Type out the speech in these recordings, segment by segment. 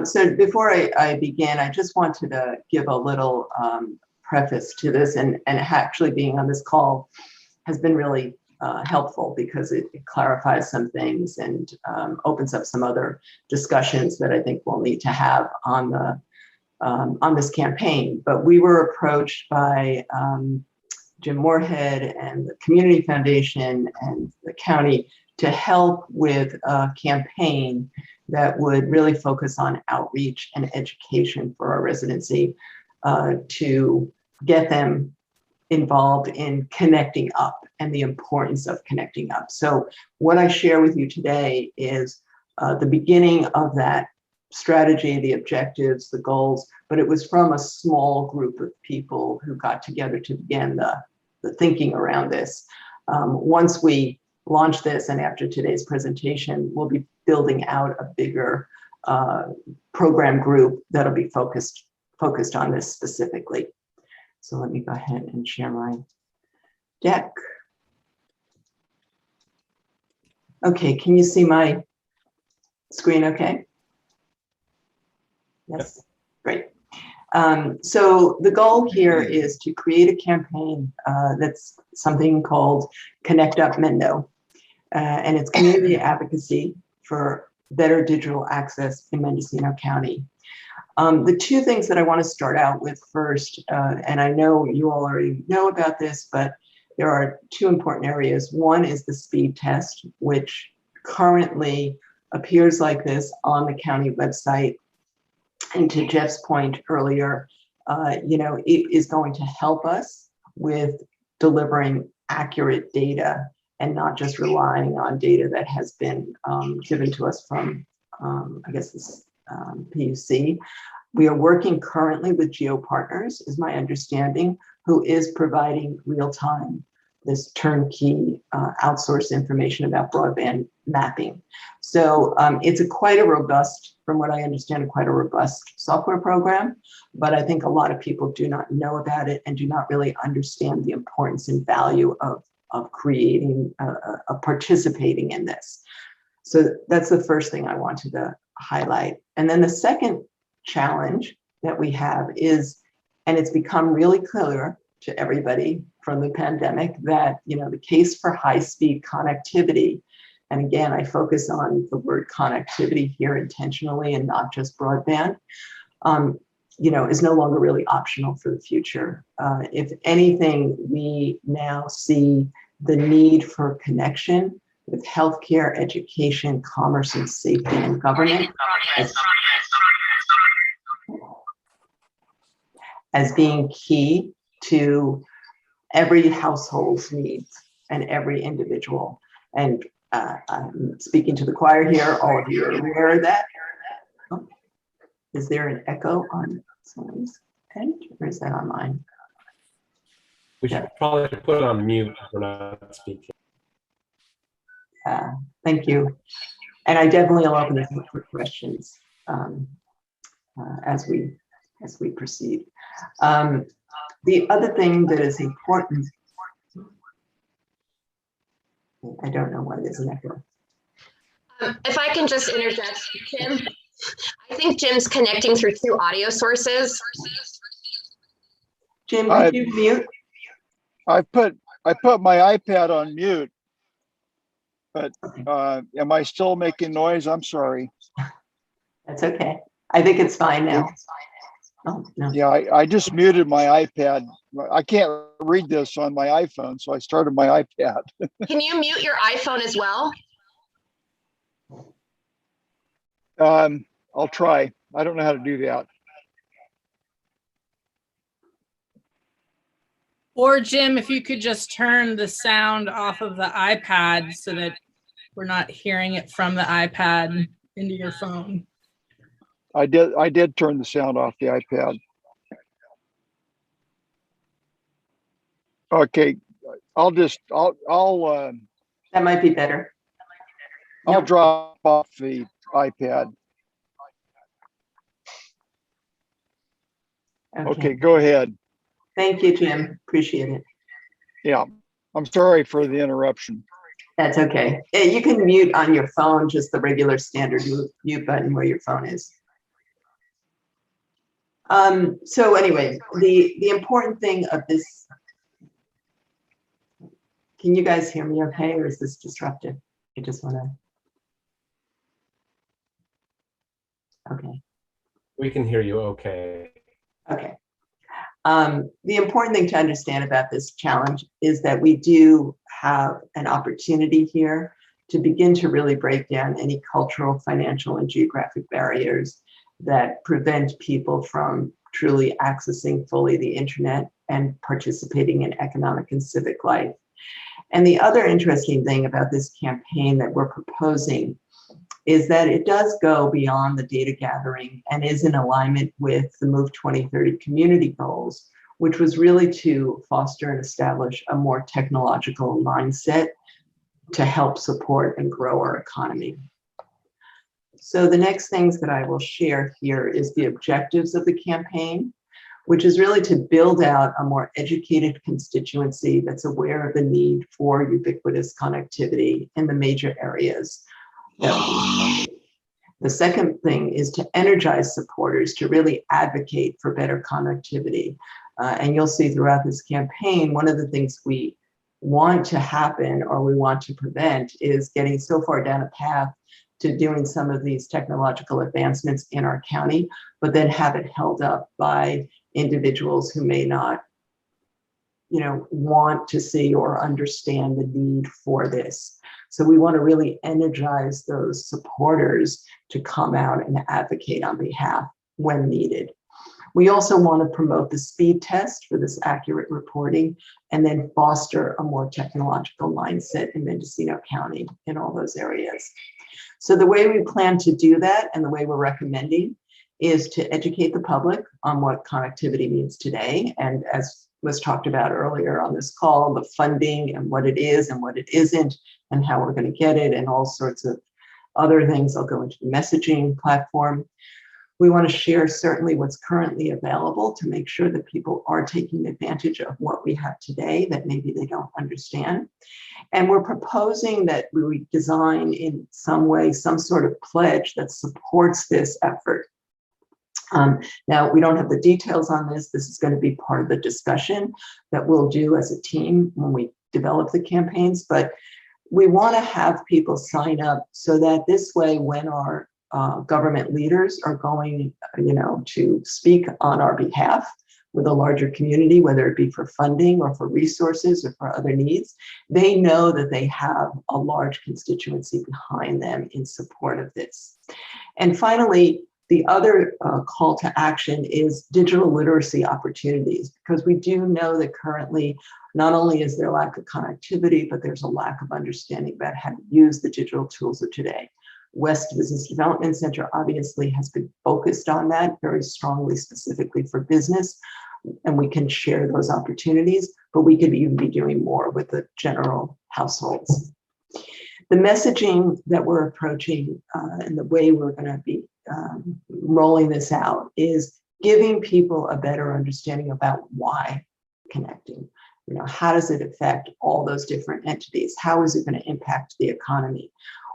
So before I begin, I just wanted to give a little preface to this, and actually being on this call has been really helpful because it clarifies some things and opens up some other discussions that I think we'll need to have on this campaign. But we were approached by Jim Moorhead and the Community Foundation and the county to help with a campaign that would really focus on outreach and education for our residency to get them involved in connecting up and the importance of connecting up. So what I share with you today is the beginning of that strategy, the objectives, the goals, but it was from a small group of people who got together to begin the thinking around this. Once we launch this, and after today's presentation, we'll be building out a bigger program group that'll be focused on this specifically. So let me go ahead and share my deck. Okay, can you see my screen okay? Yes, great. So the goal here is to create a campaign that's something called Connect Up Mendo, and it's community advocacy for better digital access in Mendocino County. The two things that I want to start out with first, and I know you all already know about this, but there are two important areas. One is the speed test, which currently appears like this on the county website. And to Jeff's point earlier, it is going to help us with delivering accurate data and not just relying on data that has been given to us from, I guess, this PUC. We are working currently with GeoPartners, is my understanding, who is providing real-time, this turnkey outsourced information about broadband mapping. So it's quite a robust, from what I understand, quite a robust software program, but I think a lot of people do not know about it and do not really understand the importance and value of creating, participating in this. So that's the first thing I wanted to highlight. And then the second challenge that we have is, and it's become really clear to everybody from the pandemic, that the case for high-speed connectivity, and again, I focus on the word connectivity here intentionally and not just broadband, is no longer really optional for the future. If anything, we now see the need for connection with healthcare, education, commerce, and safety and government as being key to every household's needs and every individual. And I'm speaking to the choir here, all of you are aware of that. Oh, is there an echo on someone's end, or is that on mine? We should probably put it on mute if we're not speaking. Thank you. And I definitely will open this up for questions as we proceed. The other thing that is important, I don't know why there's an echo. If I can just interject, Jim, I think Jim's connecting through two audio sources. Jim, could you mute? I put my iPad on mute, but am I still making noise? I'm sorry. That's okay. I think it's fine now. Oh, no. Yeah, I just muted my iPad. I can't read this on my iPhone, so I started my iPad. Can you mute your iPhone as well? I'll try. I don't know how to do that. Or Jim, if you could just turn the sound off of the iPad so that we're not hearing it from the iPad into your phone. I did turn the sound off the iPad. Okay, I'll that might be better. I'll drop off the iPad. Okay, go ahead. Thank you, Jim. Appreciate it. Yeah, I'm sorry for the interruption. That's okay. You can mute on your phone, just the regular standard mute button where your phone is. So anyway, the important thing of this, can you guys hear me okay, or is this disruptive? I just want to, okay. We can hear you okay. Okay. The important thing to understand about this challenge is that we do have an opportunity here to begin to really break down any cultural, financial, and geographic barriers that prevent people from truly accessing fully the internet and participating in economic and civic life. And the other interesting thing about this campaign that we're proposing is that it does go beyond the data gathering and is in alignment with the Move 2030 community goals, which was really to foster and establish a more technological mindset to help support and grow our economy. So the next things that I will share here is the objectives of the campaign, which is really to build out a more educated constituency that's aware of the need for ubiquitous connectivity in the major areas. The second thing is to energize supporters to really advocate for better connectivity. And you'll see throughout this campaign, one of the things we want to happen or we want to prevent is getting so far down a path to doing some of these technological advancements in our county, but then have it held up by individuals who may not, want to see or understand the need for this. So we want to really energize those supporters to come out and advocate on behalf when needed. We also want to promote the speed test for this accurate reporting and then foster a more technological mindset in Mendocino County in all those areas. So the way we plan to do that and the way we're recommending is to educate the public on what connectivity means today. And as was talked about earlier on this call, the funding and what it is and what it isn't and how we're going to get it and all sorts of other things. I'll go into the messaging platform. We want to share certainly what's currently available to make sure that people are taking advantage of what we have today that maybe they don't understand. And we're proposing that we design in some way some sort of pledge that supports this effort. Now, we don't have the details on this. This is going to be part of the discussion that we'll do as a team when we develop the campaigns. But we want to have people sign up so that this way, when our government leaders are going, to speak on our behalf with a larger community, whether it be for funding or for resources or for other needs, they know that they have a large constituency behind them in support of this. And finally, the other call to action is digital literacy opportunities, because we do know that currently, not only is there lack of connectivity, but there's a lack of understanding about how to use the digital tools of today. West Business Development Center obviously has been focused on that very strongly, specifically for business, and we can share those opportunities, but we could even be doing more with the general households. The messaging that we're approaching and the way we're going to be rolling this out is giving people a better understanding about why connecting. How does it affect all those different entities? How is it going to impact the economy?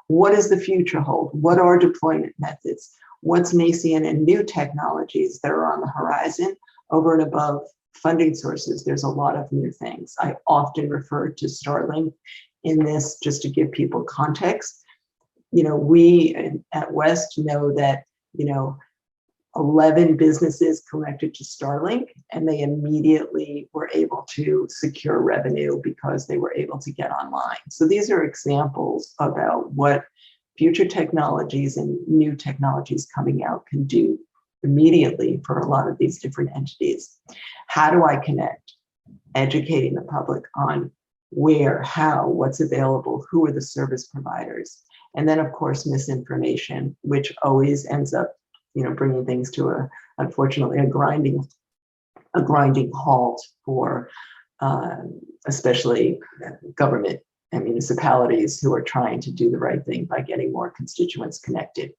What does the future hold? What are deployment methods? What's nascent and new technologies that are on the horizon? Over and above funding sources, there's a lot of new things. I often refer to Starlink in this just to give people context. We at West know that, 11 businesses connected to Starlink, and they immediately were able to secure revenue because they were able to get online. So these are examples about what future technologies and new technologies coming out can do immediately for a lot of these different entities. How do I connect? Educating the public on where, how, what's available, who are the service providers, and then of course misinformation, which always ends up bringing things to unfortunately a grinding halt for especially government and municipalities who are trying to do the right thing by getting more constituents connected.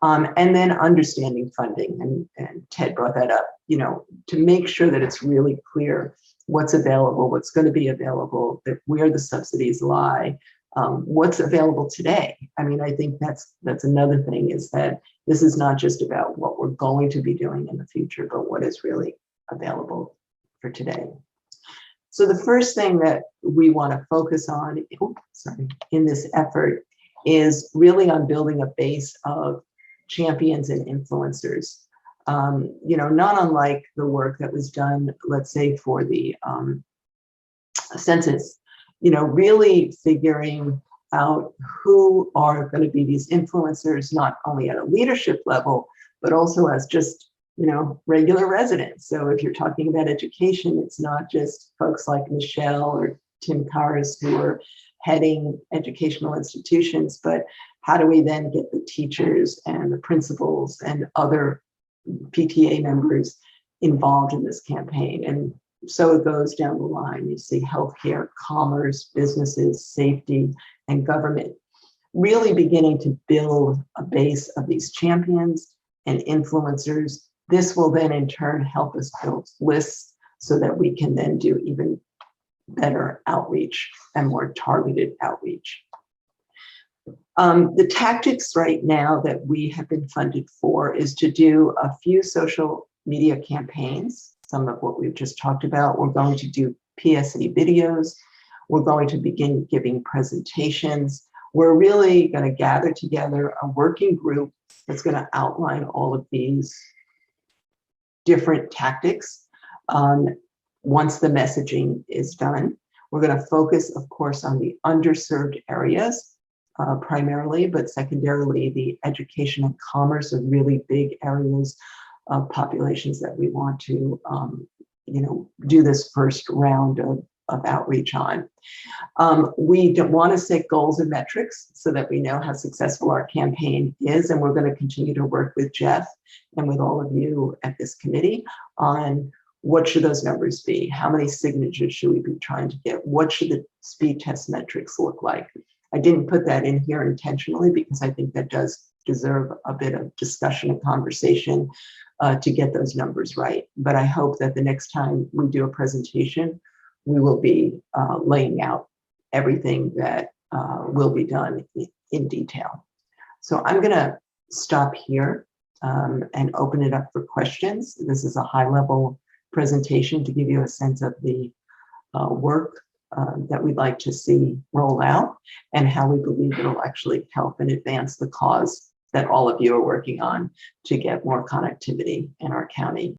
And then understanding funding, and Ted brought that up, to make sure that it's really clear what's available, what's going to be available, that where the subsidies lie, what's available today. I mean, I think that's another thing, is that this is not just about what we're going to be doing in the future, but what is really available for today. So the first thing that we want to focus on, in this effort is really on building a base of champions and influencers. You know, not unlike the work that was done, let's say, for the census, you know, really figuring out who are going to be these influencers, not only at a leadership level, but also as just, you know, regular residents. So if you're talking about education, it's not just folks like Michelle or Tim Karas who are heading educational institutions, but how do we then get the teachers and the principals and other PTA members involved in this campaign? And so it goes down the line. You see healthcare, commerce, businesses, safety, and government really beginning to build a base of these champions and influencers. This will then in turn help us build lists so that we can then do even better outreach and more targeted outreach. The tactics right now that we have been funded for is to do a few social media campaigns, some of what we've just talked about. We're going to do PSA videos. We're going to begin giving presentations. We're really going to gather together a working group that's going to outline all of these different tactics. Once the messaging is done, we're going to focus, of course, on the underserved areas primarily, but secondarily, the education and commerce are really big areas of populations that we want to, you know, do this first round of outreach on. We don't want to set goals and metrics so that we know how successful our campaign is, and we're going to continue to work with Jeff and with all of you at this committee on what should those numbers be? How many signatures should we be trying to get? What should the speed test metrics look like? I didn't put that in here intentionally because I think that does deserve a bit of discussion and conversation to get those numbers right. But I hope that the next time we do a presentation, we will be laying out everything that will be done in detail. So I'm going to stop here and open it up for questions. This is a high-level presentation to give you a sense of the work that we'd like to see roll out and how we believe it'll actually help and advance the cause that all of you are working on to get more connectivity in our county.